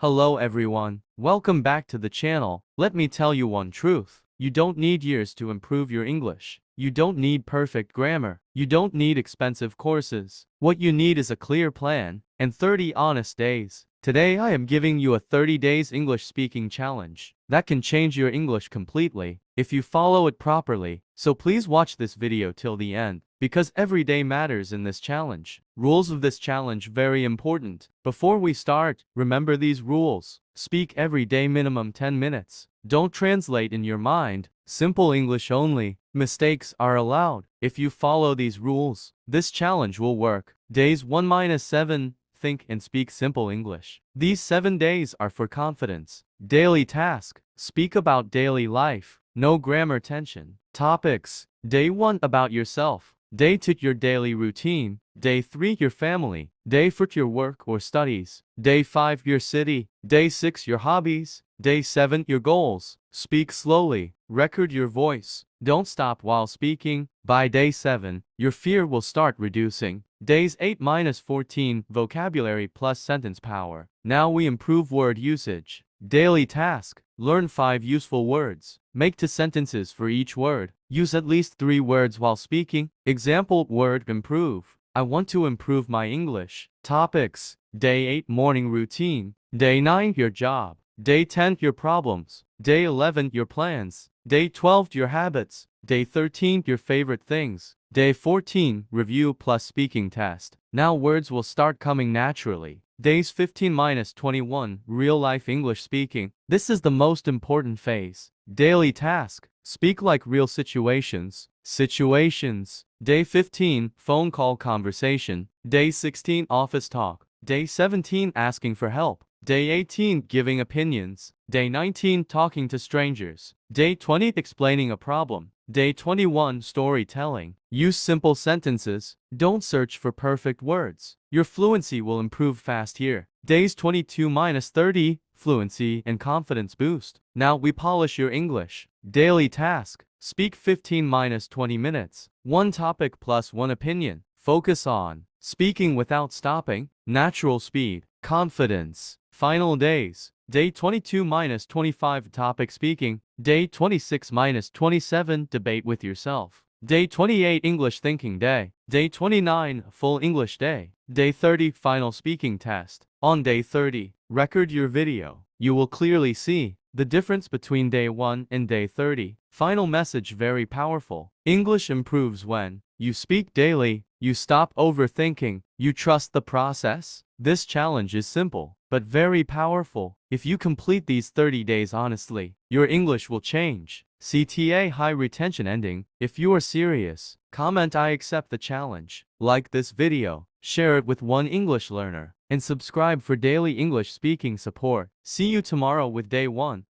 Hello everyone, welcome back to the channel. Let me tell you one truth. You don't need years to improve your English. You don't need perfect grammar. You don't need expensive courses. What you need is a clear plan and 30 honest days. Today I am giving you a 30 days English speaking challenge that can change your English completely if you follow it properly. So please watch this video till the end, because every day matters in this challenge. Rules of this challenge very important. Before we start, remember these rules. Speak every day minimum 10 minutes. Don't translate in your mind. Simple English only. Mistakes are allowed. If you follow these rules, this challenge will work. Days 1-7. Think and speak simple English. These 7 days are for confidence. Daily task. Speak about daily life. No grammar tension. Topics. Day 1 about yourself. Day 2 your daily routine. Day 3 your family. Day 4 your work or studies. Day 5 your city. Day 6 your hobbies. Day 7 your goals. Speak slowly. Record your voice. Don't stop while speaking. By day 7, your fear will start reducing. Days 8-14 vocabulary plus sentence power. Now we improve word usage. Daily task. Learn 5 useful words. Make 2 sentences for each word. Use at least 3 words while speaking. Example word improve. I want to improve my English. Topics. Day 8 morning routine. Day 9 your job. Day 10 your problems. Day 11 your plans. Day 12 your habits. Day 13 your favorite things. Day 14 review plus speaking test. Now words will start coming naturally. Days 15-21 real life English speaking. This is the most important phase. Daily task. Speak like real situations. Situations. Day 15 phone call conversation. Day 16 office talk. Day 17 asking for help. Day 18 giving opinions. Day 19 talking to strangers. Day 20 explaining a problem. Day 21 storytelling. Use simple sentences. Don't search for perfect words. Your fluency will improve fast here. Days 22-30 fluency and confidence boost. Now we polish your English. Daily task. Speak 15-20 minutes. One topic plus one opinion. Focus on speaking without stopping. Natural speed. Confidence. Final days. Day 22-25 topic speaking. Day 26-27 debate with yourself. Day 28 English thinking day. Day 29 full English day. Day 30 final speaking test. On day 30, record your video. You will clearly see the difference between day 1 and day 30. Final message very powerful. English improves when you speak daily, you stop overthinking, you trust the process. This challenge is simple, but very powerful. If you complete these 30 days honestly, your English will change. CTA high retention ending. If you are serious, comment I accept the challenge. Like this video, share it with one English learner, and subscribe for daily English speaking support. See you tomorrow with day 1.